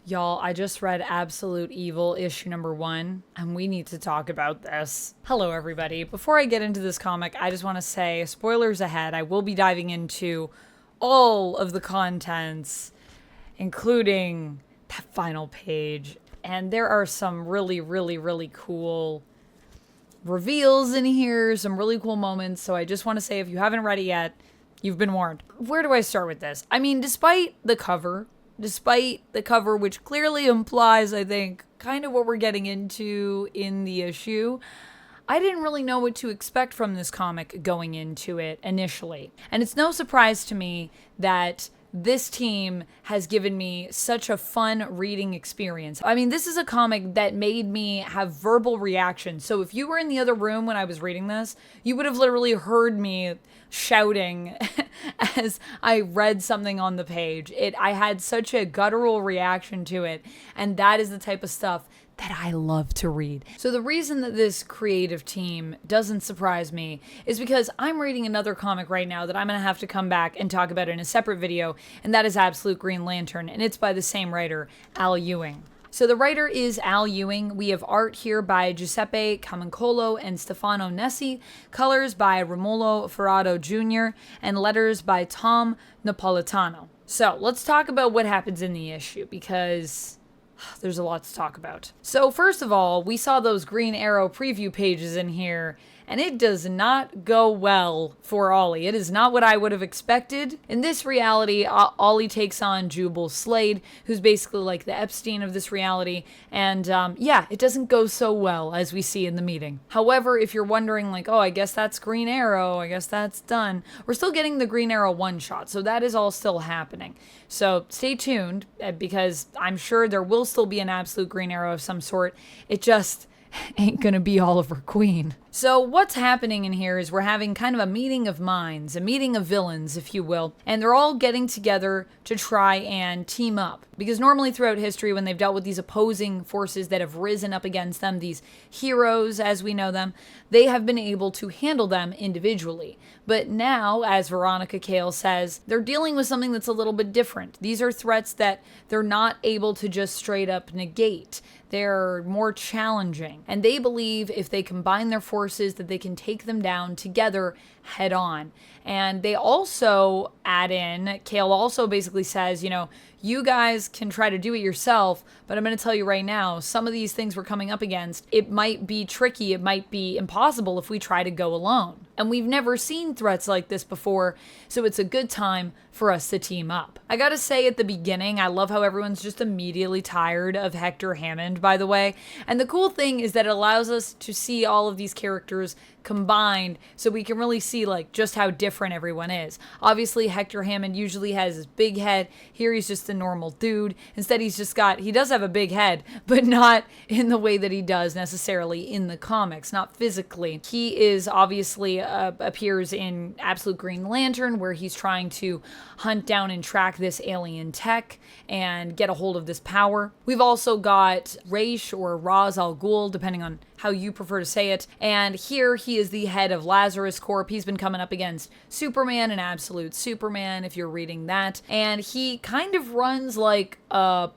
Y'all, I just read Absolute Evil issue number 1, and we need to talk about this. Hello, everybody. Before I get into this comic, I just want to say, spoilers ahead, I will be diving into all of the contents, including that final page. And there are some really cool reveals in here, some really cool moments. So I just want to say, if you haven't read it yet, you've been warned. Where do I start with this? I mean, despite the cover, which clearly implies, I think, kind of what we're getting into in the issue, I didn't really know what to expect from this comic going into it initially. And it's no surprise to me that this team has given me such a fun reading experience. I mean, this is a comic that made me have verbal reactions. So if you were in the other room when I was reading this, you would have literally heard me shouting as I read something on the page. I had such a guttural reaction to it, and that is the type of stuff that I love to read. So the reason that this creative team doesn't surprise me is because I'm reading another comic right now that I'm going to have to come back and talk about in a separate video, and that is Absolute Green Lantern, and it's by the same writer, Al Ewing. So the writer is Al Ewing. We have art here by Giuseppe Camuncolo and Stefano Nessi, colors by Romulo Ferrato Jr., and letters by Tom Napolitano. So let's talk about what happens in the issue, because there's a lot to talk about. So first of all, we saw those Green Arrow preview pages in here, and it does not go well for Ollie. It is not what I would have expected. In this reality, Ollie takes on Jubal Slade, who's basically like the Epstein of this reality, and yeah, it doesn't go so well as we see in the meeting. However, if you're wondering like, oh, I guess that's Green Arrow, I guess that's done, we're still getting the Green Arrow one-shot, so that is all still happening. So stay tuned, because I'm sure there will still be an Absolute Green Arrow of some sort. It just ain't gonna be Oliver Queen. So what's happening in here is we're having kind of a meeting of minds, a meeting of villains, if you will, and they're all getting together to try and team up. Because normally throughout history, when they've dealt with these opposing forces that have risen up against them, these heroes as we know them, they have been able to handle them individually. But now, as Veronica Cale says, they're dealing with something that's a little bit different. These are threats that they're not able to just straight up negate. They're more challenging. And they believe if they combine their forces that they can take them down together head on. And they also add in, Cale also basically says, you know, you guys can try to do it yourself, but I'm going to tell you right now, some of these things we're coming up against, it might be tricky, it might be impossible if we try to go alone. And we've never seen threats like this before, so it's a good time for us to team up. I gotta say at the beginning, I love how everyone's just immediately tired of Hector Hammond, by the way. And the cool thing is that it allows us to see all of these characters combined so we can really see like just how different everyone is. Obviously, Hector Hammond usually has his big head. Here he's just a normal dude. Instead, he does have a big head, but not in the way that he does necessarily in the comics, not physically. He is obviously appears in Absolute Green Lantern, where he's trying to hunt down and track this alien tech and get a hold of this power. We've also got Raish or Ra's al Ghul, depending on how you prefer to say it. And here he is the head of Lazarus Corp. He's been coming up against Superman and Absolute Superman, if you're reading that. And he kind of runs like a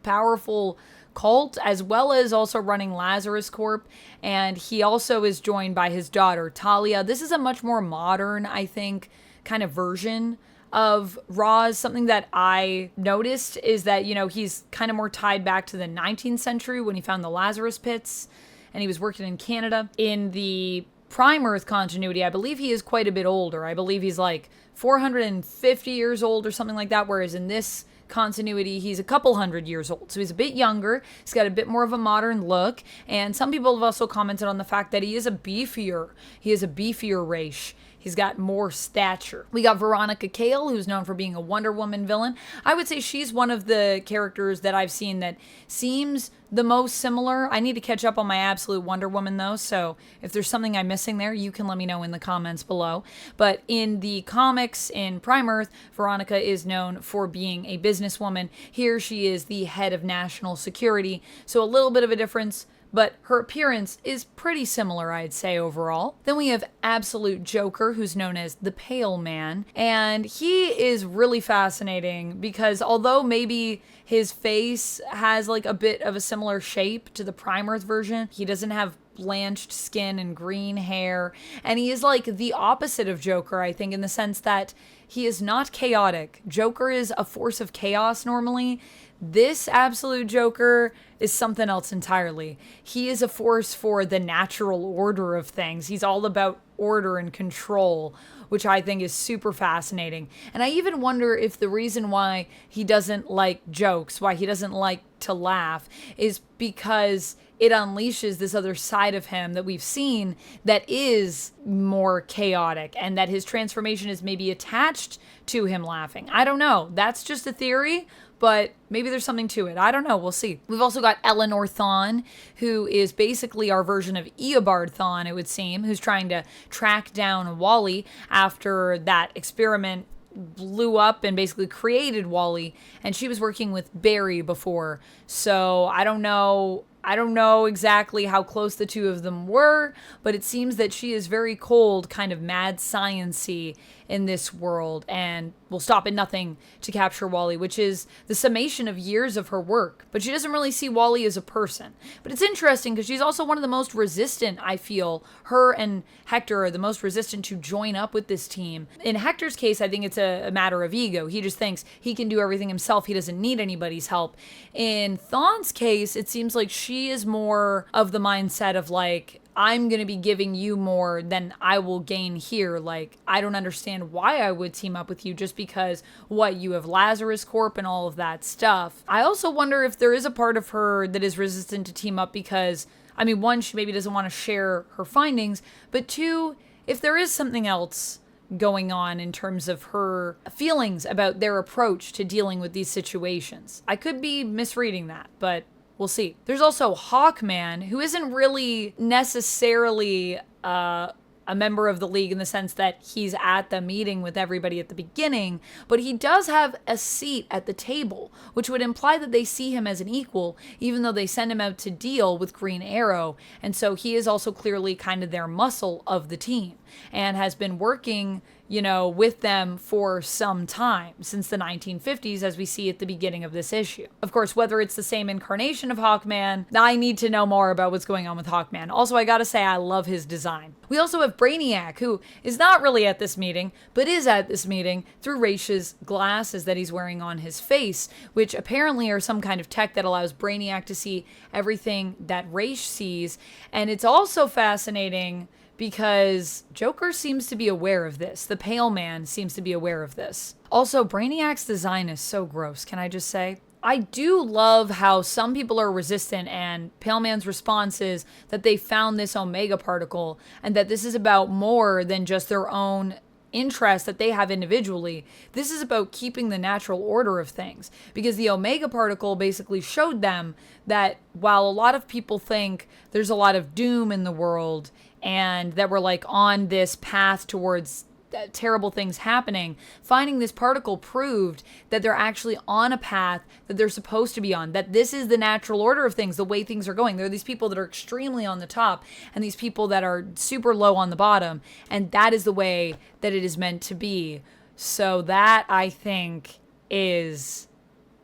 powerful cult, as well as also running Lazarus Corp. And he also is joined by his daughter, Talia. This is a much more modern, I think, kind of version of Ra's. Something that I noticed is that, you know, he's kind of more tied back to the 19th century when he found the Lazarus pits and he was working in Canada. In the Prime Earth continuity, I believe he is quite a bit older. I believe he's like 450 years old or something like that, whereas in this continuity, he's a couple hundred years old. So he's a bit younger. He's got a bit more of a modern look. And some people have also commented on the fact that he is a beefier Raish. He's got more stature. We got Veronica Cale, who's known for being a Wonder Woman villain. I would say she's one of the characters that I've seen that seems the most similar. I need to catch up on my Absolute Wonder Woman, though, so if there's something I'm missing there, you can let me know in the comments below. But in the comics, in Prime Earth, Veronica is known for being a businesswoman. Here she is the head of national security, so a little bit of a difference, but her appearance is pretty similar, I'd say, overall. Then we have absolute Joker, who's known as the Pale Man, and he is really fascinating because although maybe his face has like a bit of a similar shape to the Prime Earth version, he doesn't have blanched skin and green hair, and he is like the opposite of Joker, I think, in the sense that he is not chaotic. Joker is a force of chaos normally. This absolute Joker is something else entirely. He is a force for the natural order of things. He's all about order and control, which I think is super fascinating. And I even wonder if the reason why he doesn't like jokes, why he doesn't like to laugh, is because it unleashes this other side of him that we've seen that is more chaotic, and that his transformation is maybe attached to him laughing. I don't know. That's just a theory, but maybe there's something to it. I don't know. We'll see. We've also got Eleanor Thawne, who is basically our version of Eobard Thawne, it would seem, who's trying to track down Wally after that experiment blew up and basically created Wally, and she was working with Barry before. So I don't know exactly how close the two of them were, but it seems that she is very cold, kind of mad science-y in this world, and will stop at nothing to capture Wally, which is the summation of years of her work. But she doesn't really see Wally as a person. But it's interesting because she's also one of the most resistant, I feel. Her and Hector are the most resistant to join up with this team. In Hector's case, I think it's a matter of ego. He just thinks he can do everything himself. He doesn't need anybody's help. In Thawne's case, it seems like she is more of the mindset of like, I'm going to be giving you more than I will gain here. Like, I don't understand why I would team up with you just because, you have Lazarus Corp and all of that stuff. I also wonder if there is a part of her that is resistant to team up because, I mean, one, she maybe doesn't want to share her findings, but two, if there is something else going on in terms of her feelings about their approach to dealing with these situations. I could be misreading that, but we'll see. There's also Hawkman, who isn't really necessarily a member of the League in the sense that he's at the meeting with everybody at the beginning, but he does have a seat at the table, which would imply that they see him as an equal, even though they send him out to deal with Green Arrow. And so he is also clearly kind of their muscle of the team and has been working, with them for some time, since the 1950s, as we see at the beginning of this issue. Of course, whether it's the same incarnation of Hawkman, I need to know more about what's going on with Hawkman. Also, I gotta say, I love his design. We also have Brainiac, who is not really at this meeting, but is at this meeting through Raish's glasses that he's wearing on his face, which apparently are some kind of tech that allows Brainiac to see everything that Raish sees. And it's also fascinating because Joker seems to be aware of this. The Pale Man seems to be aware of this. Also, Brainiac's design is so gross, can I just say? I do love how some people are resistant, and Pale Man's response is that they found this Omega particle and that this is about more than just their own interest that they have individually. This is about keeping the natural order of things, because the Omega particle basically showed them that while a lot of people think there's a lot of doom in the world and that we're like on this path towards terrible things happening, finding this particle proved that they're actually on a path that they're supposed to be on, that this is the natural order of things, the way things are going. There are these people that are extremely on the top and these people that are super low on the bottom, and that is the way that it is meant to be. So that, I think, is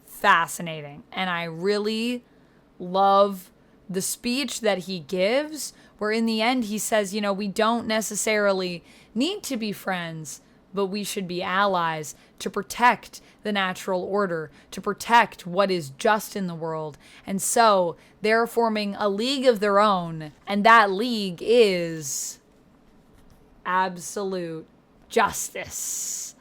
fascinating, and I really love the speech that he gives, where in the end he says, we don't necessarily need to be friends, but we should be allies to protect the natural order, to protect what is just in the world. And so they're forming a league of their own, and that league is absolute justice.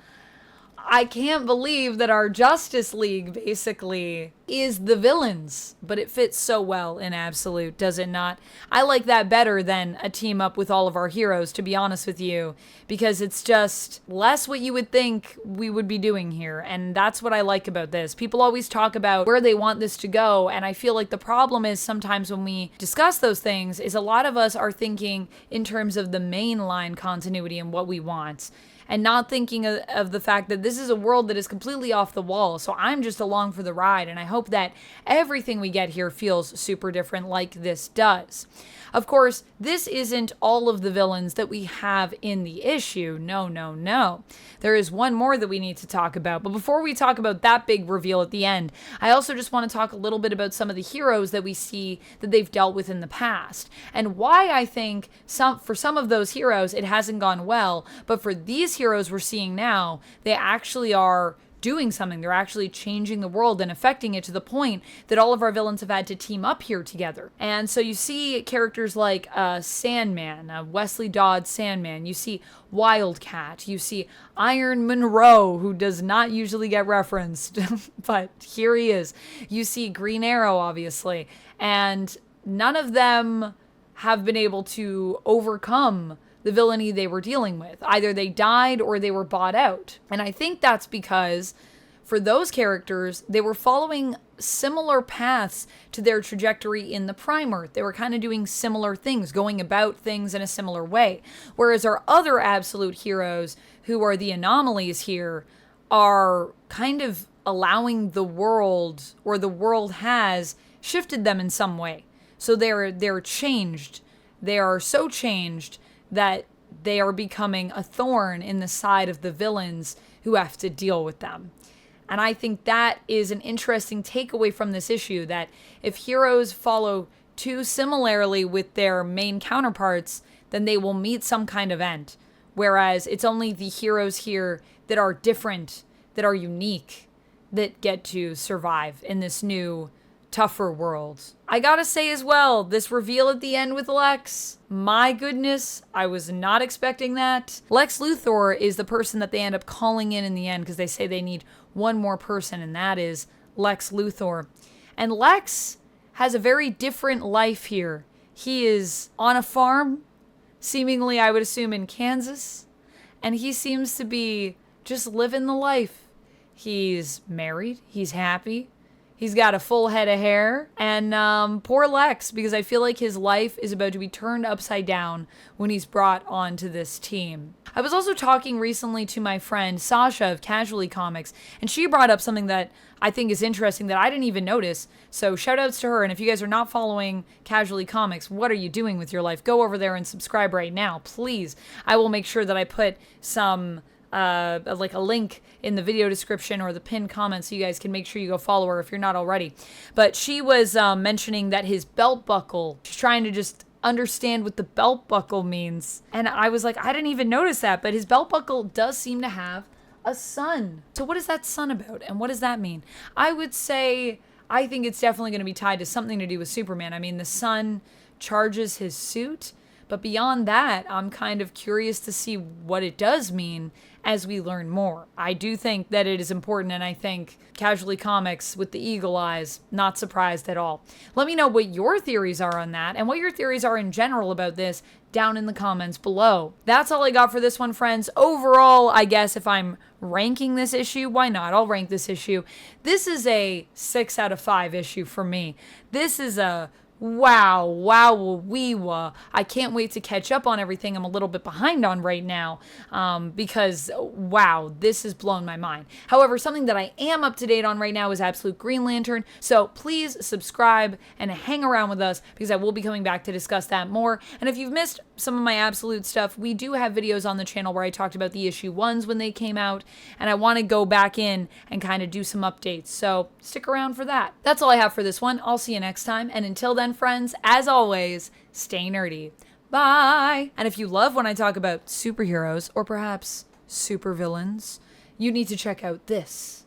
I can't believe that our Justice League basically is the villains, but it fits so well in Absolute, does it not? I like that better than a team up with all of our heroes, to be honest with you, because it's just less what you would think we would be doing here, and that's what I like about this. People always talk about where they want this to go, and I feel like the problem is sometimes when we discuss those things is a lot of us are thinking in terms of the mainline continuity and what we want. and not thinking of the fact that this is a world that is completely off the wall. So I'm just along for the ride, and I hope that everything we get here feels super different like this does. Of course, this isn't all of the villains that we have in the issue. No, no, no. There is one more that we need to talk about. But before we talk about that big reveal at the end, I also just want to talk a little bit about some of the heroes that we see that they've dealt with in the past, and why I think for some of those heroes it hasn't gone well, but for these heroes we're seeing now, they actually are doing something. They're actually changing the world and affecting it to the point that all of our villains have had to team up here together. And so you see characters like Sandman, Wesley Dodds Sandman. You see Wildcat. You see Iron Monroe, who does not usually get referenced, but here he is. You see Green Arrow, obviously. And none of them have been able to overcome the villainy they were dealing with. Either they died or they were bought out. And I think that's because for those characters, they were following similar paths to their trajectory in the primer. They were kind of doing similar things, going about things in a similar way. Whereas our other absolute heroes, who are the anomalies here, are kind of allowing the world, or the world has shifted them in some way. So they're changed. They are so changed that they are becoming a thorn in the side of the villains who have to deal with them. And I think that is an interesting takeaway from this issue, that if heroes follow too similarly with their main counterparts, then they will meet some kind of end. Whereas it's only the heroes here that are different, that are unique, that get to survive in this new, tougher world. I gotta say as well, this reveal at the end with Lex, my goodness, I was not expecting that. Lex Luthor is the person that they end up calling in the end, because they say they need one more person, and that is Lex Luthor. And Lex has a very different life here. He is on a farm, seemingly I would assume in Kansas, and he seems to be just living the life. He's married, he's happy, he's got a full head of hair, and poor Lex, because I feel like his life is about to be turned upside down when he's brought onto this team. I was also talking recently to my friend Sasha of Casually Comics, and she brought up something that I think is interesting that I didn't even notice. So shout outs to her. And if you guys are not following Casually Comics, what are you doing with your life? Go over there and subscribe right now, please. I will make sure that I put some like a link in the video description or the pinned comment so you guys can make sure you go follow her if you're not already. But she was mentioning that his belt buckle, she's trying to just understand what the belt buckle means. And I was like, I didn't even notice that, but his belt buckle does seem to have a sun. So what is that sun about? And what does that mean? I would say, I think it's definitely going to be tied to something to do with Superman. I mean, the sun charges his suit, but beyond that, I'm kind of curious to see what it does mean as we learn more. I do think that it is important, and I think Casually Comics with the eagle eyes, not surprised at all. Let me know what your theories are on that, and what your theories are in general about this down in the comments below. That's all I got for this one, friends. Overall, I guess if I'm ranking this issue, why not? I'll rank this issue. This is a 6 out of 5 issue for me. This is a wow, I can't wait to catch up on everything I'm a little bit behind on right now, because wow, this has blown my mind. However, something that I am up to date on right now is Absolute Green Lantern, so please subscribe and hang around with us, because I will be coming back to discuss that more. And if you've missed some of my Absolute stuff, we do have videos on the channel where I talked about the issue 1s when they came out, and I want to go back in and kind of do some updates, so stick around for that. That's all I have for this one. I'll see you next time, and until then, friends, as always, stay nerdy. Bye! And if you love when I talk about superheroes, or perhaps supervillains, you need to check out this.